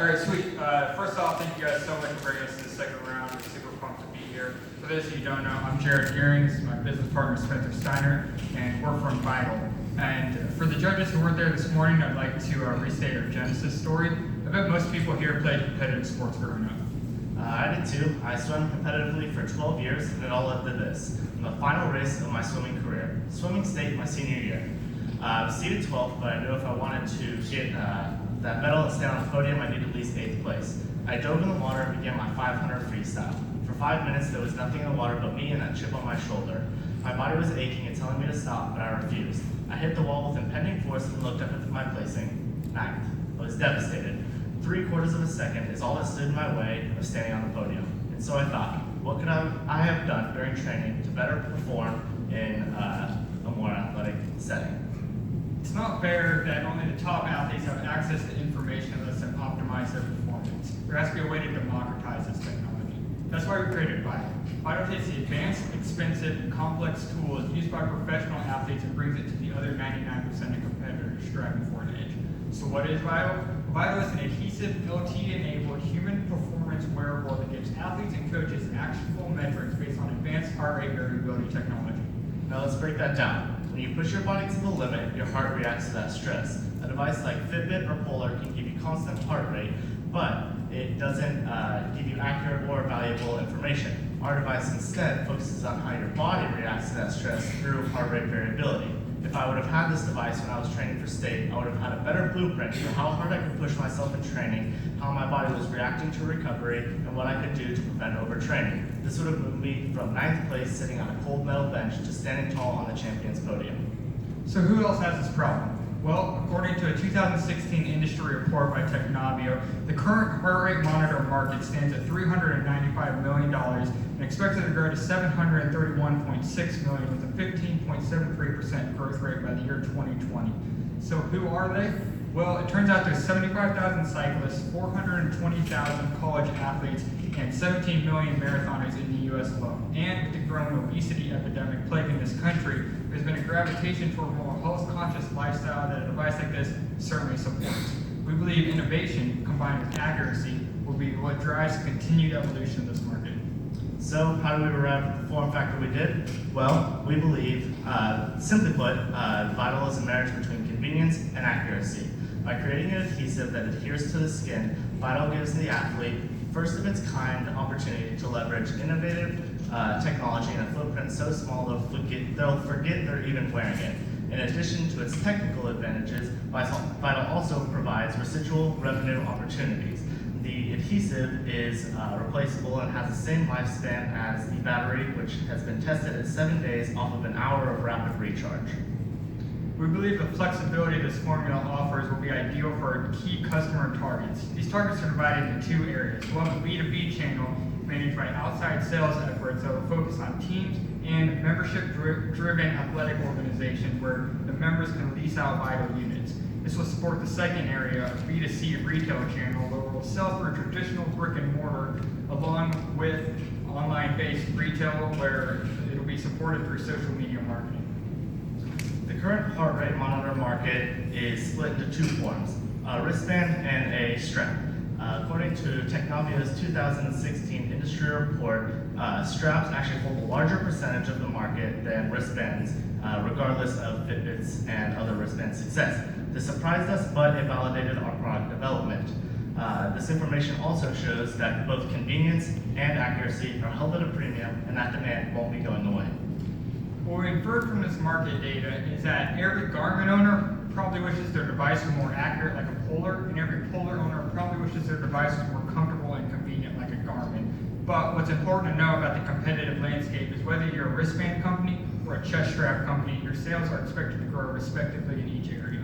All right, sweet. First off, thank you guys so much for bringing us to the second round. We're super pumped to be here. For those of you who don't know, I'm Jared Gearing. This is my business partner, Spencer Steiner, and we're from Vytal. And for the judges who weren't there this morning, I'd like to restate our genesis story. I bet most people here played competitive sports growing up. I did too. I swam competitively for 12 years, and it all led to this. In the final race of my swimming career, swimming state my senior year. I was seated 12th, but I knew if I wanted to get that medal and stay on the podium, I needed at least 8th place. I dove in the water and began my 500 freestyle. For 5 minutes, there was nothing in the water but me and that chip on my shoulder. My body was aching and telling me to stop, but I refused. I hit the wall with impending force and looked up at my placing, 9th. I was devastated. 3/4 of a second is all that stood in my way of standing on the podium. And so I thought, what could I have done during training to better perform in a more athletic setting? It's not fair that only the top athletes have access to information that lets them optimize their performance. There has to be a way to democratize this technology. That's why we created Vytal. Vytal takes the advanced, expensive, and complex tools used by professional athletes and brings it to the other 99% of competitors striving for an edge. So what is Vytal? Vytal is an adhesive, LTE-enabled human performance wearable that gives athletes and coaches actionable metrics based on advanced heart rate variability technology. Now let's break that down. When you push your body to the limit, your heart reacts to that stress. A device like Fitbit or Polar can give you constant heart rate, but it doesn't give you accurate or valuable information. Our device instead focuses on how your body reacts to that stress through heart rate variability. If I would have had this device when I was training for state, I would have had a better blueprint for how hard I could push myself in training, how my body was reacting to recovery, and what I could do to prevent overtraining. This would have moved me from 9th place sitting on a cold metal bench to standing tall on the champion's podium. So who else has this problem? Well, according to a 2016 industry report by Technavio, the current heart rate monitor market stands at $395 million and expected to grow to $731.6 million with a 15.73% growth rate by the year 2020. So who are they? Well, it turns out there's 75,000 cyclists, 420,000 college athletes, and 17 million marathoners in the U.S. alone. And with the growing obesity epidemic plaguing this country, there's been a gravitation toward a more health-conscious lifestyle that a device like this certainly supports. We believe innovation combined with accuracy will be what drives the continued evolution of this market. So how do we arrive at the form factor we did? Well, we believe, simply put, Vytal is a marriage between convenience and accuracy. By creating an adhesive that adheres to the skin, Vytal gives the athlete first of its kind opportunity to leverage innovative technology in a footprint so small they'll forget they're even wearing it. In addition to its technical advantages, Vytal also provides residual revenue opportunities. The adhesive is replaceable and has the same lifespan as the battery, which has been tested at 7 days off of an hour of rapid recharge. We believe the flexibility this formula offers will be ideal for our key customer targets. These targets are divided into two areas. One, the B2B channel, managed by outside sales efforts that will focus on teams and membership-driven athletic organizations where the members can lease out Vytal units. This will support the second area, a B2C retail channel, where we'll sell through traditional brick and mortar along with online-based retail where it'll be supported through social media marketing. The current heart rate monitor market is split into two forms, a wristband and a strap. According to Technavio's 2016 industry report, straps actually hold a larger percentage of the market than wristbands, regardless of Fitbit's and other wristband success. This surprised us, but it validated our product development. This information also shows that both convenience and accuracy are held at a premium, and that demand won't be going away. What we inferred from this market data is that every Garmin owner probably wishes their device was more accurate like a Polar, and every Polar owner probably wishes their device was more comfortable and convenient like a Garmin. But what's important to know about the competitive landscape is whether you're a wristband company or a chest strap company, your sales are expected to grow respectively in each area.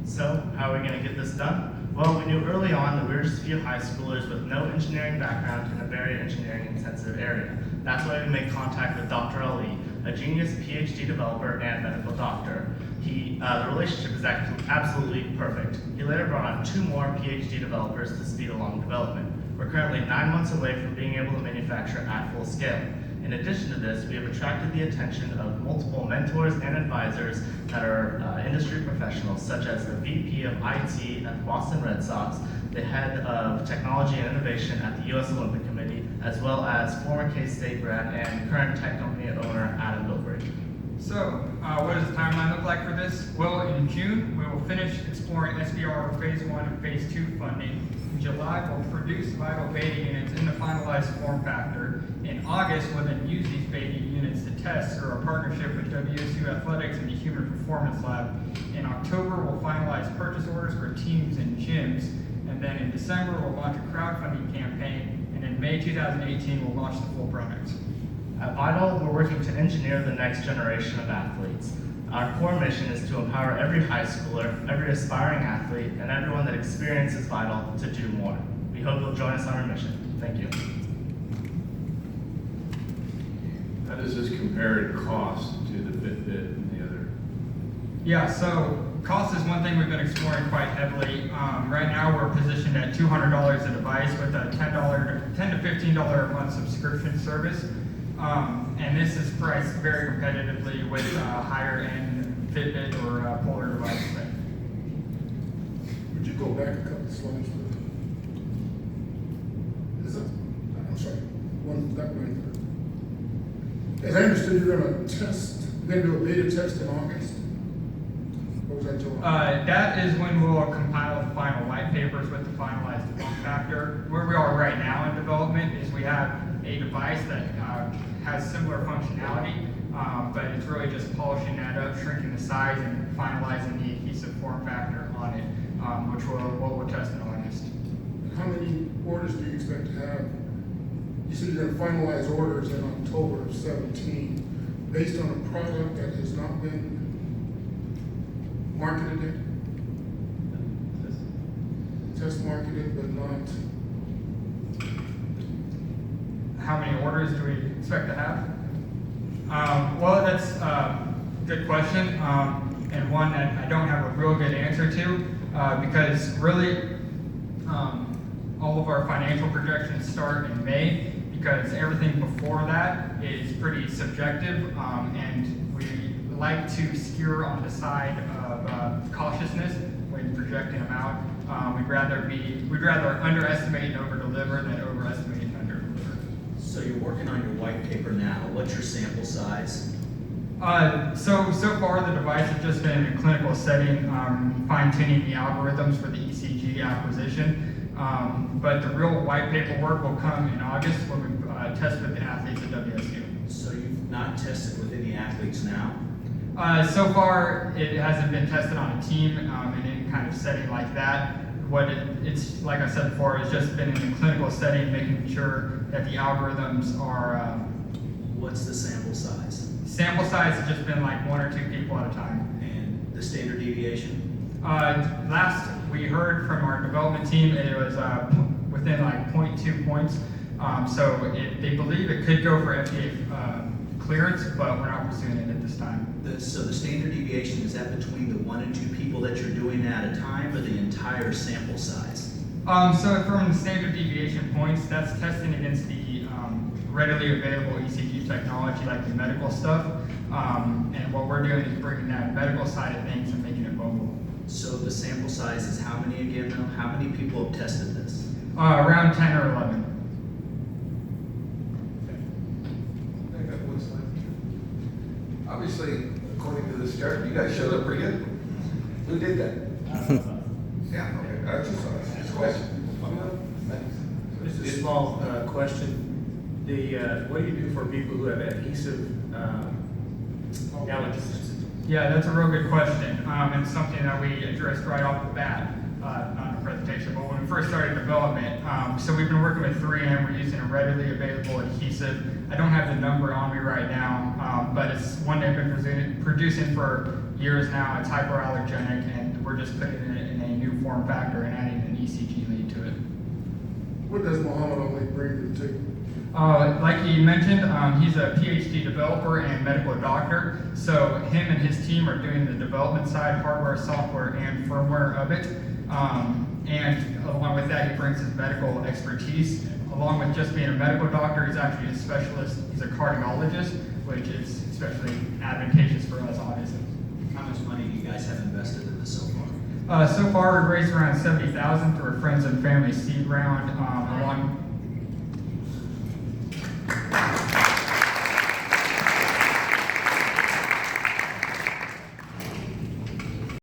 So, how are we going to get this done? Well, we knew early on that we were just a few high schoolers with no engineering background in a very engineering-intensive area. That's why we made contact with Dr. Ali, a genius PhD developer and medical doctor. The relationship is absolutely perfect. He later brought on 2 more PhD developers to speed along development. We're currently 9 months away from being able to manufacture at full scale. In addition to this, we have attracted the attention of multiple mentors and advisors that are industry professionals, such as the VP of IT at the Boston Red Sox, the head of technology and innovation at the U.S. Olympic Committee, as well as former K-State grad and current tech company owner Adam Bilbrey. So, what does the timeline look like for this? Well, in June, we will finish exploring SBR Phase 1 and Phase 2 funding. In July, we'll produce Vytal beta units in the finalized form factor. In August, we'll then use these beta units to test through our partnership with WSU Athletics and the Human Performance Lab. In October, we'll finalize purchase orders for teams and gyms. And then in December, we'll launch a crowdfunding campaign. And in May 2018, we'll launch the full product. At Vytal, we're working to engineer the next generation of athletes. Our core mission is to empower every high schooler, every aspiring athlete, and everyone that experiences Vytal to do more. We hope you'll join us on our mission. Thank you. How does this compare in cost to the Fitbit and the other? Yeah, so cost is one thing we've been exploring quite heavily. Right now, we're positioned at $200 a device with a $10 to $15 a month subscription service. And this is priced very competitively with higher end Fitbit or Polar devices. Would you go back a couple of slides, please? I'm sorry, that one. As I understood, you're gonna do a beta test in August? What was that, July? That is when we'll compile the final white papers with the finalized form factor. Where we are right now in development is we have a device that has similar functionality, but it's really just polishing that up, shrinking the size, and finalizing the adhesive form factor on it, which we'll test in August. How many orders do you expect to have? You said you're gonna finalize orders in October of 17, based on a product that has not been marketed yet? Test marketed, but not. How many orders do we expect to have? Well, that's a good question, and one that I don't have a real good answer to, because really, all of our financial projections start in May, because everything before that is pretty subjective, and we like to steer on the side of cautiousness when projecting them out. We'd rather underestimate and over-deliver than overestimate and under-deliver. So you're working on your white paper now. What's your sample size? So far the device has just been in a clinical setting, fine-tuning the algorithms for the ECG acquisition. But the real white paper work will come in August when we test with the athletes at WSU. So you've not tested with any athletes now? So far, it hasn't been tested on a team in any kind of setting like that. It's like I said before, it's just been in a clinical setting, making sure that the algorithms are. What's the sample size? Sample size has just been like 1 or 2 people at a time. And the standard deviation? Last we heard from our development team, it was within like 0.2 points. They believe it could go for FDA clearance, but we're not pursuing it at this time. So the standard deviation, is that between the 1 and 2 people that you're doing at a time, or the entire sample size? So from the standard deviation points, that's testing against the readily available ECG technology, like the medical stuff. And what we're doing is bringing that medical side of things and making it mobile. So the sample size is how many again though? How many people have tested this? Around 10 or 11. I got one slide. Obviously, according to this chart, you guys showed up pretty good. Who did that? Yeah, okay, that's just a question. Thanks. Just a small question. What do you do for people who have adhesive allergies? Yeah, that's a real good question. And something that we addressed right off the bat, not in the presentation, but when we first started development. So we've been working with 3M. We're using a readily available adhesive. I don't have the number on me right now, but it's one they've been producing for years now. It's hyperallergenic, and we're just putting it in a new form factor and adding an ECG lead to it. What does Muhammad Ali bring to the table? Like he mentioned, he's a PhD developer and medical doctor. So him and his team are doing the development side, hardware, software, and firmware of it. And along with that, he brings his medical expertise Along with just being a medical doctor, he's actually a specialist. He's a cardiologist, which is especially advantageous for us, obviously. How much money do you guys have invested in this so far? So far, we've raised around $70,000 through our friends and family seed round. A lot